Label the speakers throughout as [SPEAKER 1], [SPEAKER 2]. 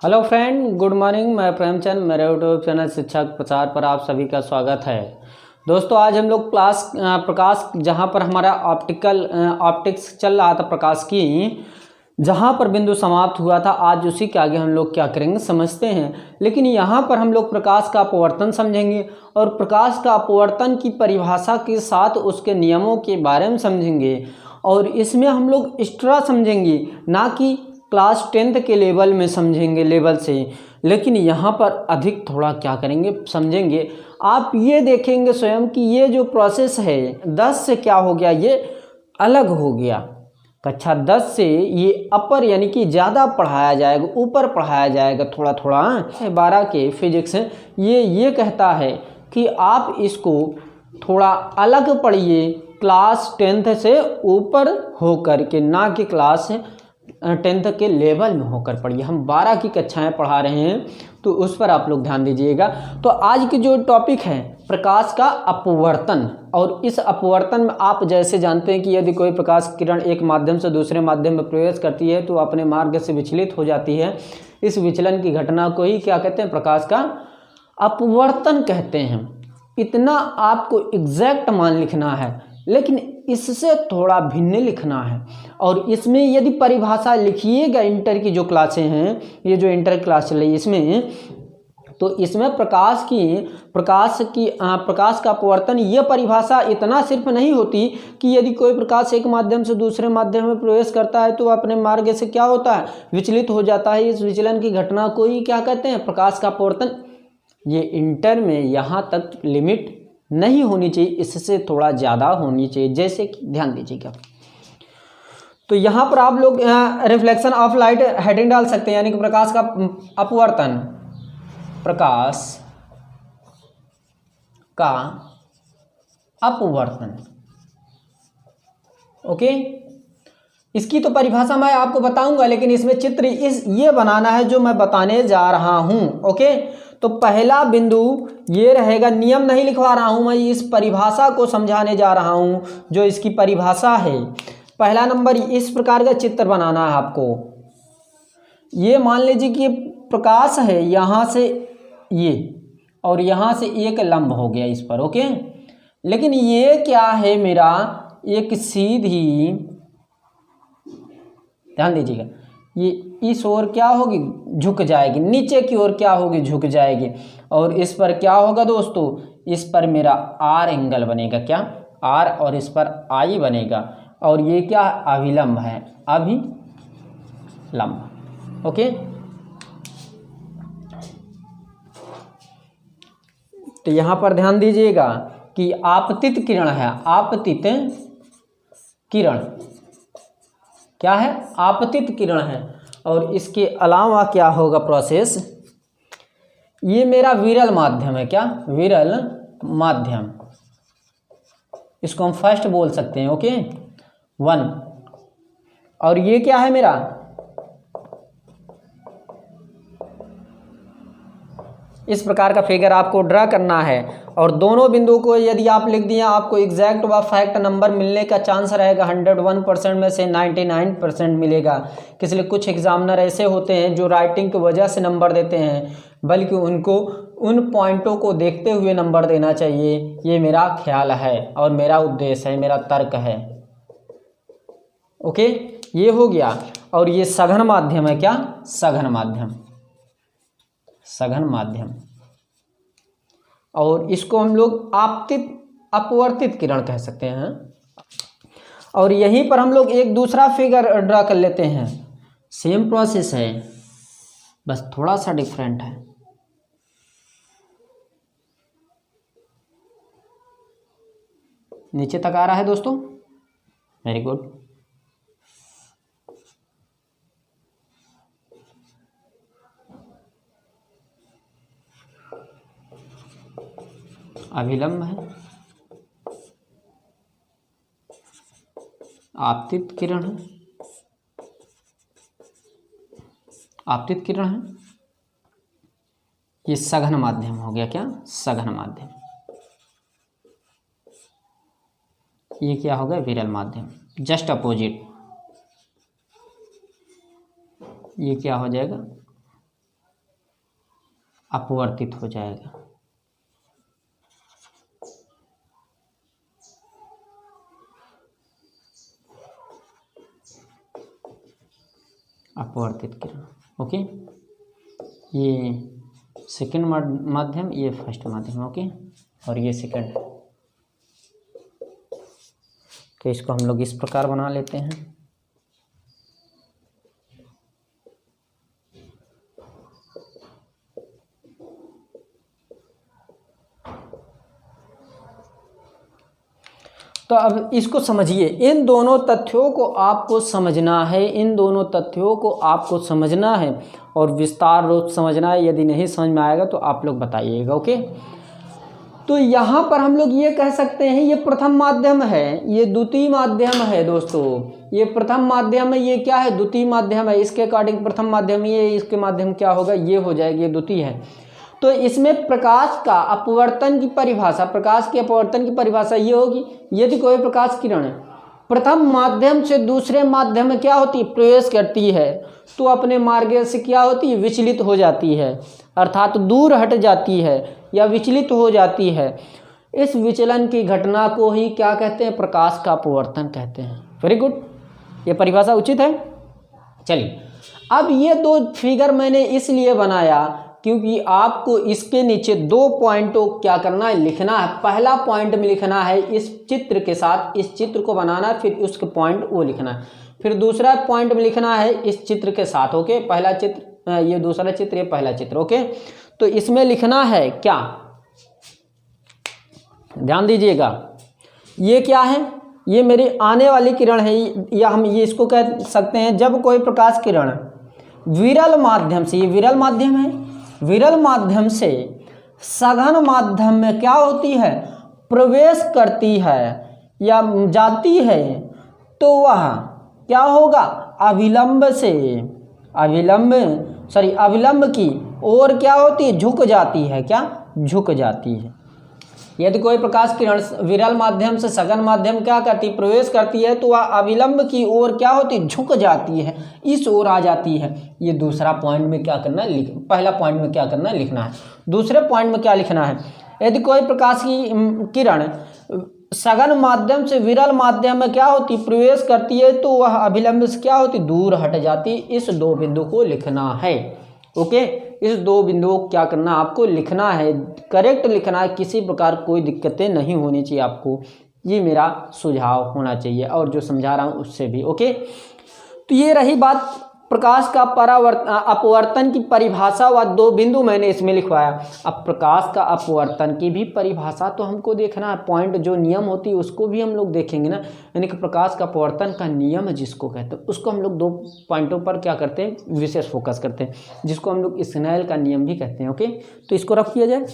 [SPEAKER 1] Hello friend, good morning. मैं प्रेमचंद, मेरे YouTube channel शिक्षक प्रचार पर आप सभी का स्वागत है। दोस्तों, आज हम लोग क्लास प्रकाश, जहां पर हमारा ऑप्टिक्स चल रहा था, प्रकाश की जहां पर बिंदु समाप्त हुआ था, आज उसी के आगे हम लोग क्या करेंगे समझते हैं। लेकिन यहाँ पर हम लोग प्रकाश का अपवर्तन समझेंगे और प्रकाश का अपवर्तन की परिभाषा के साथ उसके नियमों के बारे में समझेंगे। और इसमें हम लोग एक्स्ट्रा समझेंगे, ना कि क्लास 10th के लेवल में समझेंगे, लेवल से। लेकिन यहाँ पर अधिक थोड़ा क्या करेंगे समझेंगे। आप ये देखेंगे स्वयं कि ये जो प्रोसेस है 10 से क्या हो गया, ये अलग हो गया। कक्षा 10 से ये अपर यानी कि ज़्यादा पढ़ाया जाएगा, ऊपर पढ़ाया जाएगा थोड़ा थोड़ा। 12 के फिजिक्स ये कहता है कि आप इसको थोड़ा अलग पढ़िए, क्लास 10th से ऊपर होकर के, ना कि क्लास 10th के लेवल में होकर पढ़िए। हम 12 की कक्षाएं पढ़ा रहे हैं, तो उस पर आप लोग ध्यान दीजिएगा। तो आज की जो टॉपिक है प्रकाश का अपवर्तन, और इस अपवर्तन में आप जैसे जानते हैं कि यदि कोई प्रकाश किरण एक माध्यम से दूसरे माध्यम में प्रवेश करती है तो अपने मार्ग से विचलित हो जाती है। इस विचलन की घटना को ही क्या कहते हैं, प्रकाश का अपवर्तन कहते हैं। इतना आपको एग्जैक्ट मान लिखना है, लेकिन इससे थोड़ा भिन्न लिखना है। और इसमें यदि परिभाषा लिखिएगा, इंटर की जो क्लासें हैं, ये जो इंटर क्लास चल रही है इसमें, तो इसमें प्रकाश का अपवर्तन, ये परिभाषा इतना सिर्फ नहीं होती कि यदि कोई प्रकाश एक माध्यम से दूसरे माध्यम में प्रवेश करता है तो अपने मार्ग से क्या होता है, विचलित हो जाता है। इस विचलन की घटना को ही क्या कहते हैं, प्रकाश का अपवर्तन। ये इंटर में यहाँ तक लिमिट नहीं होनी चाहिए, इससे थोड़ा ज़्यादा होनी चाहिए। जैसे कि ध्यान दीजिएगा, तो यहाँ पर आप लोग रिफ्लेक्शन ऑफ लाइट हेडिंग डाल सकते हैं, यानी कि प्रकाश का अपवर्तन, प्रकाश का अपवर्तन। ओके, इसकी तो परिभाषा मैं आपको बताऊंगा, लेकिन इसमें चित्र ये बनाना है जो मैं बताने जा रहा हूं। ओके, तो पहला बिंदु ये रहेगा, नियम नहीं लिखवा रहा हूं मैं, इस परिभाषा को समझाने जा रहा हूं जो इसकी परिभाषा है। पहला नंबर, इस प्रकार का चित्र बनाना है आपको। ये मान लीजिए कि प्रकाश है, यहाँ से ये और यहाँ से एक लंब हो गया इस पर। ओके, लेकिन ये क्या है, मेरा एक सीधी, ध्यान दीजिएगा, ये इस ओर क्या होगी, झुक जाएगी, नीचे की ओर क्या होगी, झुक जाएगी। और इस पर क्या होगा दोस्तों, इस पर मेरा आर एंगल बनेगा, क्या आर, और इस पर आई बनेगा। और ये क्या अभिलंब है, अभिलंब। ओके, तो यहां पर ध्यान दीजिएगा कि आपतित किरण है, आपतित किरण क्या है, आपतित किरण है। और इसके अलावा क्या होगा प्रोसेस, ये मेरा विरल माध्यम है, क्या विरल माध्यम, इसको हम फर्स्ट बोल सकते हैं। ओके, 1। और ये क्या है मेरा, इस प्रकार का फिगर आपको ड्रा करना है। और दोनों बिंदुओं को यदि आप लिख दिए, आपको एग्जैक्ट व फैक्ट नंबर मिलने का चांस रहेगा 101% में से 99% मिलेगा। इसलिए कुछ एग्जामिनर ऐसे होते हैं जो राइटिंग की वजह से नंबर देते हैं, बल्कि उनको उन पॉइंटों को देखते हुए नंबर देना चाहिए। ये मेरा ख्याल है और मेरा उद्देश्य है, मेरा तर्क है। ओके, ये हो गया। और ये सघन माध्यम है, क्या सघन माध्यम, सघन माध्यम। और इसको हम लोग अपवर्तित किरण कह सकते हैं। और यहीं पर हम लोग एक दूसरा फिगर ड्रा कर लेते हैं, सेम प्रोसेस है, बस थोड़ा सा डिफरेंट है। नीचे तक आ रहा है दोस्तों, वेरी गुड। अभिलंब है, आपतित किरण है, आपतित किरण है। ये सघन माध्यम हो गया, क्या सघन माध्यम। ये क्या हो गया, विरल माध्यम, जस्ट अपोजिट। ये क्या हो जाएगा, अपवर्तित हो जाएगा। अपवर्तित किरण, ओके। ये सेकंड माध्यम, ये फर्स्ट माध्यम, ओके, और ये सेकंड। तो इसको हम लोग इस प्रकार बना लेते हैं। तो अब इसको समझिए, इन दोनों तथ्यों को आपको समझना है, इन दोनों तथ्यों को आपको समझना है और विस्तार रूप समझना है। यदि नहीं समझ में आएगा तो आप लोग बताइएगा, ओके। तो यहाँ पर हम लोग ये कह सकते हैं ये प्रथम माध्यम है, ये द्वितीय माध्यम है दोस्तों। ये प्रथम माध्यम है, ये क्या है, द्वितीय माध्यम है। इसके अकॉर्डिंग प्रथम माध्यम ये, इसके माध्यम क्या होगा, ये हो जाएगी, ये द्वितीय है। तो इसमें प्रकाश का अपवर्तन की परिभाषा, प्रकाश के अपवर्तन की परिभाषा ये होगी, यदि कोई प्रकाश किरण प्रथम माध्यम से दूसरे माध्यम में क्या होती है, प्रवेश करती है, तो अपने मार्ग से क्या होती है, विचलित हो जाती है, अर्थात दूर हट जाती है या विचलित हो जाती है। इस विचलन की घटना को ही क्या कहते हैं, प्रकाश का अपवर्तन कहते हैं। वेरी गुड, ये परिभाषा उचित है। चलिए, अब ये दो फिगर मैंने इसलिए बनाया क्योंकि आपको इसके नीचे दो पॉइंटों क्या करना है, लिखना है। पहला पॉइंट में लिखना है इस चित्र के साथ, इस चित्र को बनाना है, फिर उसके पॉइंट वो लिखना है। फिर दूसरा पॉइंट में लिखना है इस चित्र के साथ, ओके। पहला चित्र, ये दूसरा चित्र, ये पहला चित्र, ओके। तो इसमें लिखना है क्या, ध्यान दीजिएगा, ये क्या है, ये मेरी आने वाली किरण है, या हम ये इसको कह सकते हैं जब कोई प्रकाश किरण विरल माध्यम से, ये विरल माध्यम है, विरल माध्यम से सघन माध्यम में क्या होती है, प्रवेश करती है या जाती है, तो वह क्या होगा, अविलंब की ओर क्या होती है, झुक जाती है, क्या झुक जाती है। यदि कोई प्रकाश किरण विरल माध्यम से सघन माध्यम क्या करती, प्रवेश करती है, तो वह अविलंब की ओर क्या होती, झुक जाती है, इस ओर आ जाती है। ये दूसरा पॉइंट में क्या करना है, पहला पॉइंट में क्या करना है, लिखना है। दूसरे पॉइंट में क्या लिखना है, यदि कोई प्रकाश की किरण सघन माध्यम से विरल माध्यम में क्या होती, प्रवेश करती है, तो वह अभिलंब से क्या होती, दूर हट जाती। इस दो बिंदु को लिखना है, ओके। इस दो बिंदुओं को क्या करना, आपको लिखना है, करेक्ट लिखना है, किसी प्रकार कोई दिक्कतें नहीं होनी चाहिए आपको। ये मेरा सुझाव होना चाहिए, और जो समझा रहा हूँ उससे भी, ओके। तो ये रही बात प्रकाश का अपवर्तन की परिभाषा, व दो बिंदु मैंने इसमें लिखवाया। अब प्रकाश का अपवर्तन की भी परिभाषा तो हमको देखना है, पॉइंट जो नियम होती है उसको भी हम लोग देखेंगे ना, यानी कि प्रकाश का अपवर्तन का नियम जिसको कहते हैं, उसको हम लोग दो पॉइंटों पर क्या करते हैं, विशेष फोकस करते हैं, जिसको हम लोग स्नेल का नियम भी कहते हैं, ओके। तो इसको रख किया जाए।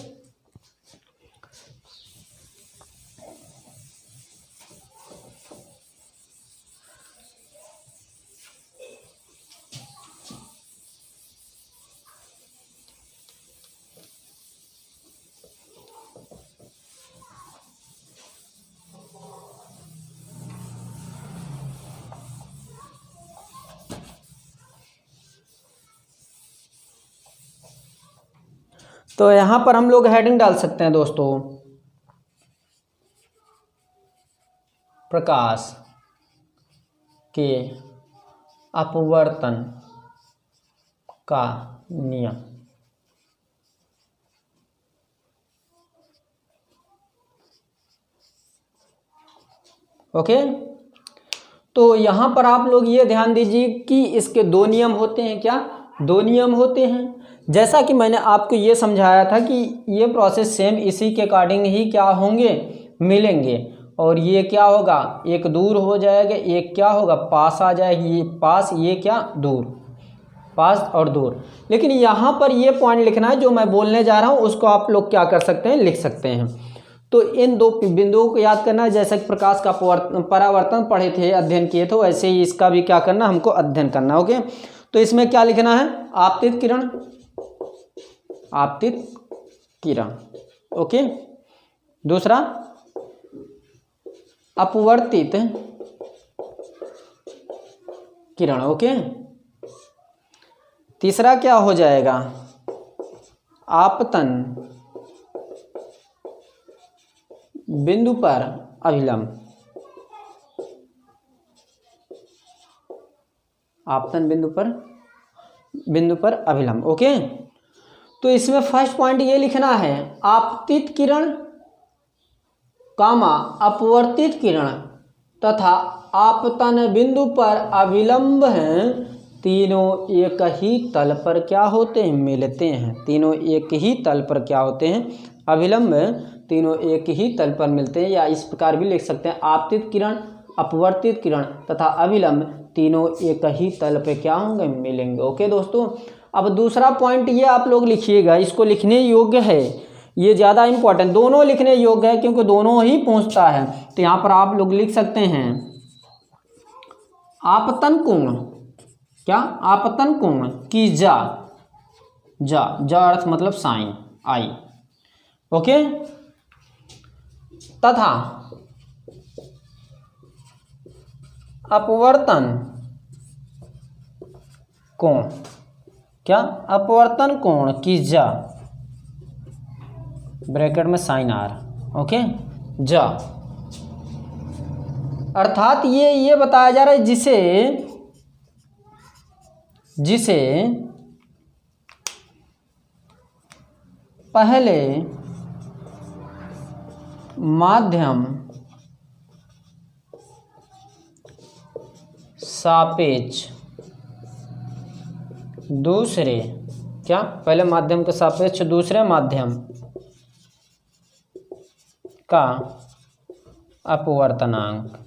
[SPEAKER 1] तो यहाँ पर हम लोग हेडिंग डाल सकते हैं दोस्तों, प्रकाश के अपवर्तन का नियम, ओके। तो यहाँ पर आप लोग ये ध्यान दीजिए कि इसके दो नियम होते हैं, क्या दो नियम होते हैं। जैसा कि मैंने आपको ये समझाया था कि ये प्रोसेस सेम इसी के अकॉर्डिंग ही क्या होंगे, मिलेंगे, और ये क्या होगा, एक दूर हो जाएगा, एक क्या होगा, पास आ जाएगी, ये पास, ये क्या दूर, पास और दूर। लेकिन यहाँ पर ये पॉइंट लिखना है जो मैं बोलने जा रहा हूँ, उसको आप लोग क्या कर सकते हैं, लिख सकते हैं। तो इन दो बिंदुओं को याद करना है। जैसे कि प्रकाश का परावर्तन पढ़े थे, अध्ययन किए थे, वैसे ही इसका भी क्या करना, हमको अध्ययन करना, ओके। तो इसमें क्या लिखना है, आपतित किरण, आपतित किरण, ओके। दूसरा अपवर्तित किरण, ओके। तीसरा क्या हो जाएगा, आपतन बिंदु पर अभिलंब, आपतन बिंदु पर अभिलंब। ओके, तो इसमें फर्स्ट पॉइंट ये लिखना है, आपतित किरण कामा अपवर्तित किरण तथा आपतन बिंदु पर अभिलंब हैं, तीनों एक ही तल पर क्या होते हैं, मिलते हैं। तीनों एक ही तल पर क्या होते हैं, अभिलंब तीनों एक ही तल पर मिलते हैं। या इस प्रकार भी लिख सकते हैं, आपतित किरण, अपवर्तित किरण तथा अभिलंब तीनों एक ही तल पे क्या होंगे, मिलेंगे। ओके दोस्तों, अब दूसरा पॉइंट ये आप लोग लिखिएगा, इसको लिखने योग्य है, ये ज़्यादा इंपॉर्टेंट, दोनों लिखने योग्य है क्योंकि दोनों ही पूछता है। तो यहाँ पर आप लोग लिख सकते हैं आपतन कोण, क्या, आपतन कोण की जा अर्थ मतलब साइन आई। ओके, तथा अपवर्तन कोण, क्या, अपवर्तन कोण की जा ब्रैकेट में साइन आर। ओके, जा अर्थात ये बताया जा रहा है जिसे पहले माध्यम सापेक्ष दूसरे, क्या, पहले माध्यम के सापेक्ष दूसरे माध्यम का अपवर्तनांक,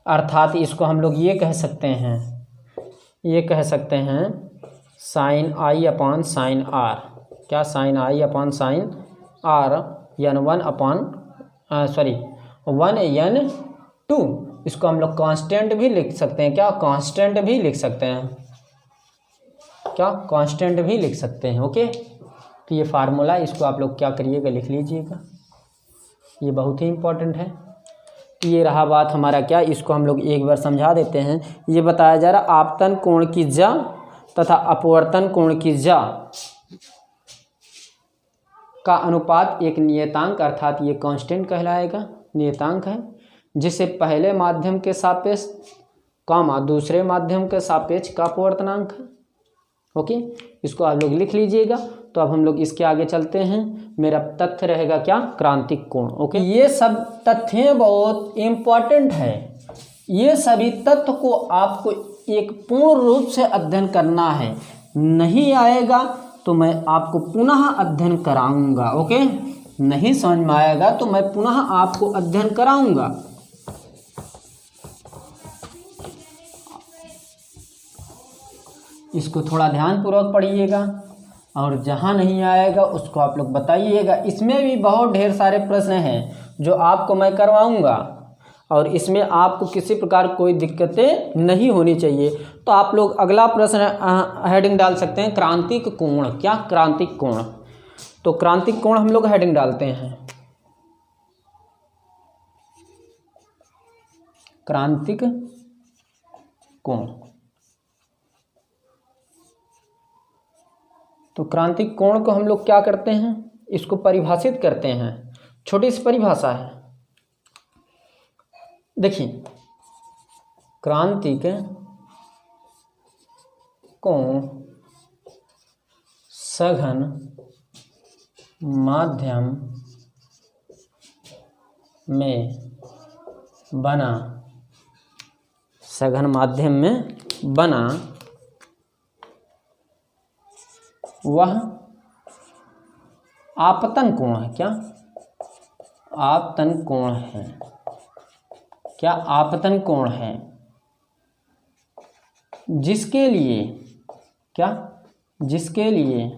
[SPEAKER 1] अर्थात इसको हम लोग ये कह सकते हैं sine i upon sine r, क्या, sine i upon sine r n 1/2। इसको हम लोग कांस्टेंट भी लिख सकते हैं, क्या, कांस्टेंट भी लिख सकते हैं, क्या, कांस्टेंट भी लिख सकते हैं। ओके, तो ये फार्मूला, इसको आप लोग क्या करिएगा, लिख लीजिएगा, ये बहुत ही इंपॉर्टेंट है। ये रहा बात हमारा, क्या, इसको हम लोग एक बार समझा देते हैं। ये बताया जा रहा, आपतन कोण की जा तथा अपवर्तन कोण की जा का अनुपात एक नियतांक, अर्थात ये कांस्टेंट कहलाएगा, नियतांक है, जिसे पहले माध्यम के सापेक्ष कामा दूसरे माध्यम के सापेक्ष का अपवर्तनांक है। ओके, इसको आप लोग लिख लीजिएगा। तो अब हम लोग इसके आगे चलते हैं। मेरा तथ्य रहेगा क्या, क्रांतिक कोण। ओके, ये सब तथ्य बहुत इंपॉर्टेंट है। ये सभी तथ्य को आपको एक पूर्ण रूप से अध्ययन करना है, नहीं आएगा तो मैं आपको पुनः अध्ययन कराऊंगा। ओके, नहीं समझ में आएगा तो मैं पुनः आपको अध्ययन कराऊंगा। इसको थोड़ा ध्यानपूर्वक पढ़िएगा और जहाँ नहीं आएगा उसको आप लोग बताइएगा। इसमें भी बहुत ढेर सारे प्रश्न हैं जो आपको मैं करवाऊंगा और इसमें आपको किसी प्रकार कोई दिक्कतें नहीं होनी चाहिए। तो आप लोग अगला प्रश्न हेडिंग डाल सकते हैं, क्रांतिक कोण, क्या, क्रांतिक कोण। तो क्रांतिक कोण हम लोग हेडिंग डालते हैं, क्रांतिक कोण। तो क्रांतिक कोण को हम लोग क्या करते हैं, इसको परिभाषित करते हैं। छोटी सी परिभाषा है, देखिए, क्रांतिक कोण सघन माध्यम में बना, सघन माध्यम में बना वह आपतन कोण है, क्या, आपतन कोण है, क्या, आपतन कोण है, जिसके लिए, क्या, जिसके लिए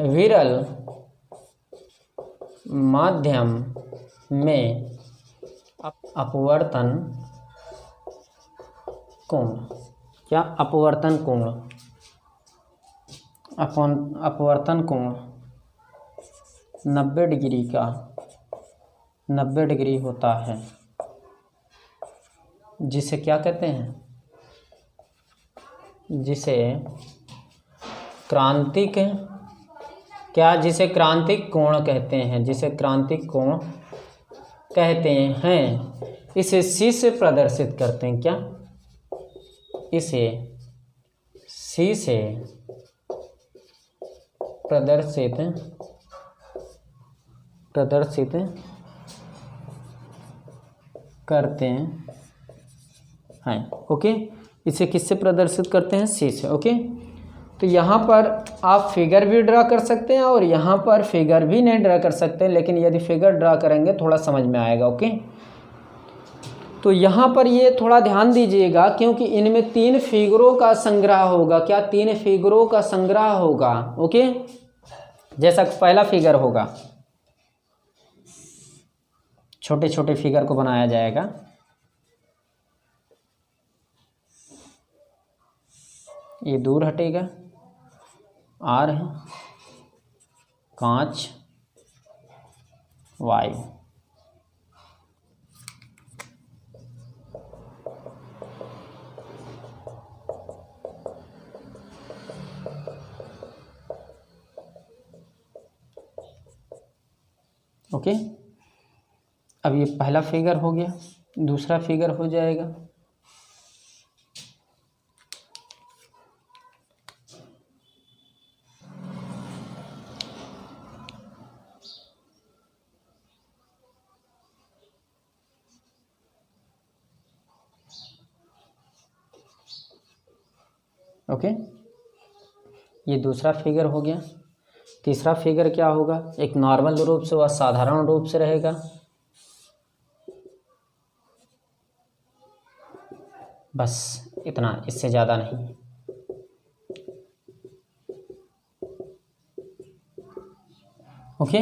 [SPEAKER 1] विरल माध्यम में अपवर्तन कोण, क्या, अपवर्तन कोण, अपवर्तन कोण 90 डिग्री का 90 डिग्री होता है, जिसे क्या कहते हैं, जिसे क्रांतिक क्या जिसे क्रांतिक कोण कहते हैं, जिसे क्रांतिक कोण कहते हैं, इसे सी से प्रदर्शित करते हैं। क्या इसे सी से प्रदर्शित करते हैं। ओके, इसे किससे प्रदर्शित करते हैं? सी से। ओके, तो यहाँ पर आप फिगर भी ड्रा कर सकते हैं और यहाँ पर फिगर भी नहीं ड्रा कर सकते, लेकिन यदि फिगर ड्रा करेंगे थोड़ा समझ में आएगा। ओके, तो यहाँ पर ये थोड़ा ध्यान दीजिएगा, क्योंकि इनमें 3 फिगरों का संग्रह होगा। क्या? 3 फिगरों का संग्रह होगा। ओके, जैसा पहला फिगर होगा, छोटे छोटे फिगर को बनाया जाएगा। ये दूर हटेगा, आर है, कांच, वायु। ओके, अब ये पहला फिगर हो गया, दूसरा फिगर हो जाएगा। ओके, ये दूसरा फिगर हो गया। तीसरा फिगर क्या होगा? एक नॉर्मल रूप से व साधारण रूप से रहेगा। बस इतना, इससे ज़्यादा नहीं। ओके,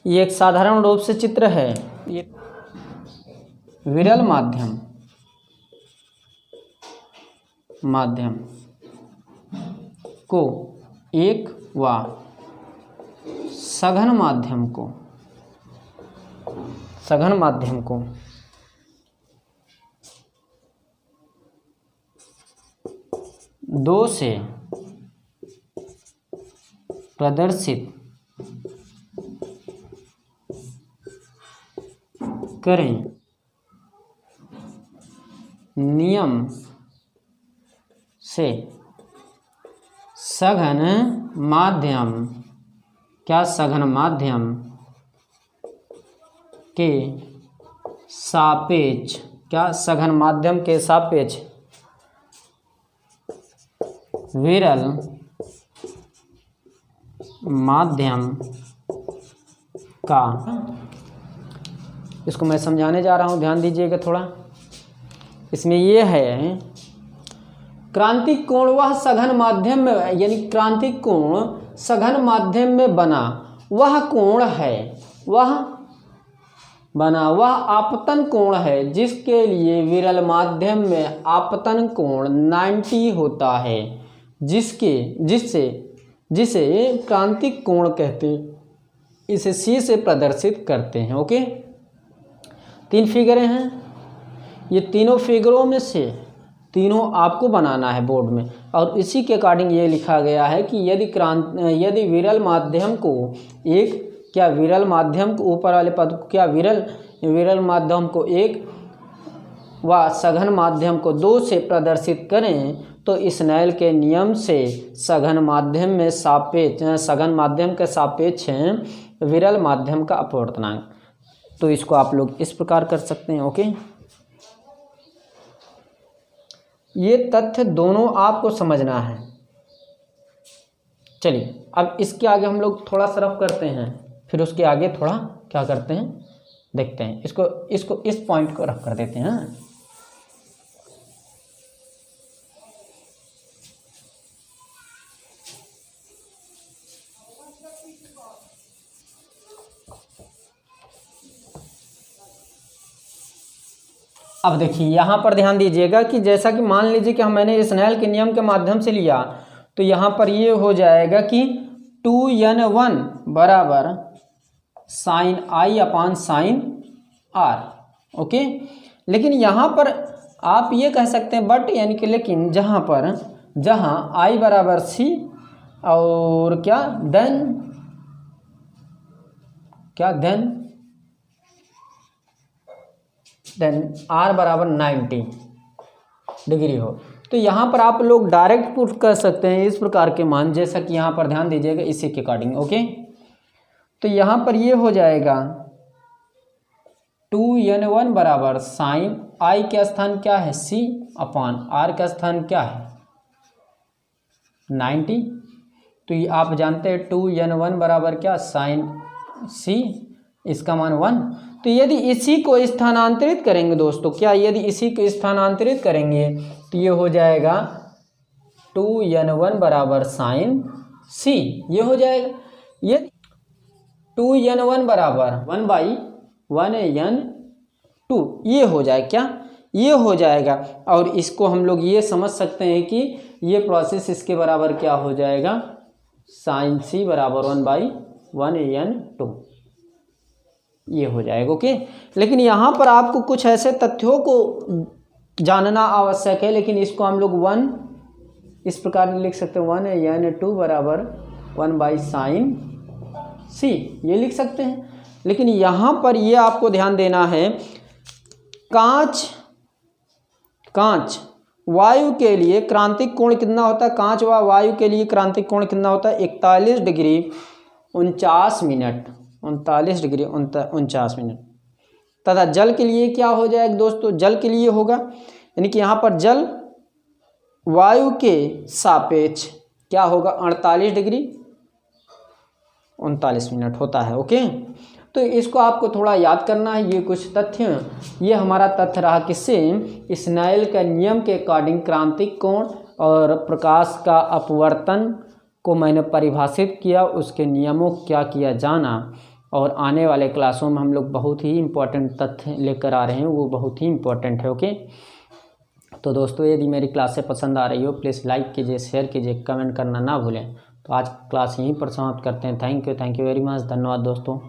[SPEAKER 1] ये एक साधारण रूप से चित्र है। ये विरल माध्यम को एक व सघन माध्यम को दो से प्रदर्शित करें। नियम से सघन माध्यम, क्या सघन माध्यम के सापेक्ष, क्या सघन माध्यम के सापेक्ष विरल माध्यम का, इसको मैं समझाने जा रहा हूँ, ध्यान दीजिएगा थोड़ा। इसमें ये है, क्रांतिक कोण वह सघन माध्यम में, यानी क्रांतिक कोण सघन माध्यम में बना वह कोण है, वह आपतन कोण है, जिसके लिए विरल माध्यम में आपतन कोण 90 होता है, जिसे क्रांतिक कोण कहते हैं। इसे सी से प्रदर्शित करते हैं। ओके, 3 फिगरें हैं। ये तीनों फिगरों में से तीनों आपको बनाना है बोर्ड में, और इसी के अकॉर्डिंग ये लिखा गया है कि यदि विरल माध्यम को एक, क्या विरल माध्यम को, ऊपर वाले पद को, क्या विरल माध्यम को 1 व सघन माध्यम को 2 से प्रदर्शित करें, तो स्नेल के नियम से सघन माध्यम के सापेक्ष विरल माध्यम का अपवर्तनांक। तो इसको आप लोग इस प्रकार कर सकते हैं। ओके, ये तथ्य दोनों आपको समझना है। चलिए, अब इसके आगे हम लोग थोड़ा सा रफ करते हैं, फिर उसके आगे थोड़ा क्या करते हैं देखते हैं। इसको इस पॉइंट को रफ कर देते हैं। अब देखिए, यहाँ पर ध्यान दीजिएगा कि जैसा कि मान लीजिए कि मैंने स्नेल के नियम के माध्यम से लिया, तो यहाँ पर ये हो जाएगा कि 2n1 बराबर sine i upon sine r. Okay, लेकिन यहाँ पर आप ये कह सकते हैं बट, यानी कि लेकिन, जहाँ पर जहाँ I बराबर C और देन R बराबर 90 डिग्री हो। तो यहाँ पर आप लोग डायरेक्ट पुट कर सकते हैं इस प्रकार के मान, जैसा कि यहाँ पर ध्यान दीजिएगा इसी के अकॉर्डिंग। ओके, तो यहाँ पर ये हो जाएगा 2n1 बराबर साइन I का स्थान क्या है C अपान R का स्थान क्या है 90। तो ये आप जानते हैं 2n1 बराबर क्या साइन C, इसका मान 1। तो यदि इसी को स्थानांतरित करेंगे दोस्तों, क्या यदि इसी को स्थानांतरित करेंगे तो ये हो जाएगा 2n1 बराबर साइन C, ये हो जाएगा। यदि 2n1 बराबर 1/1n2 ये हो जाए क्या, ये हो जाएगा। और इसको हम लोग ये समझ सकते हैं कि ये प्रोसेस इसके बराबर क्या हो जाएगा, साइन C बराबर 1/1n2 ये हो जाएगा। ओके, लेकिन यहाँ पर आपको कुछ ऐसे तथ्यों को जानना आवश्यक है, लेकिन इसको हम लोग 1 इस प्रकार लिख सकते हैं 1/n2 बराबर 1/sin C, ये लिख सकते हैं। लेकिन यहाँ पर ये आपको ध्यान देना है, कांच वायु के लिए क्रांतिक कोण कितना होता है, कांच व वायु के लिए क्रांतिक कोण कितना होता है 41 डिग्री 49 मिनट, 39 डिग्री 49 मिनट। तथा जल के लिए क्या हो जाएगा दोस्तों, जल के लिए होगा, यानी कि यहाँ पर जल वायु के सापेक्ष क्या होगा 48 डिग्री 39 मिनट होता है। ओके, तो इसको आपको थोड़ा याद करना है। ये कुछ तथ्य, ये हमारा तथ्य रहा किससे, स्नेल के नियम के अकॉर्डिंग क्रांतिक कोण और प्रकाश का अपवर्तन को मैंने परिभाषित किया, उसके नियमों क्या किया जाना। और आने वाले क्लासों में हम लोग बहुत ही इम्पोर्टेंट तथ्य लेकर आ रहे हैं, वो बहुत ही इम्पोर्टेंट है। ओके, तो दोस्तों यदि मेरी क्लासें पसंद आ रही हो प्लीज़ लाइक कीजिए, शेयर कीजिए, कमेंट करना ना भूलें। तो आज क्लास यहीं पर समाप्त करते हैं। थैंक यू वेरी मच, धन्यवाद दोस्तों।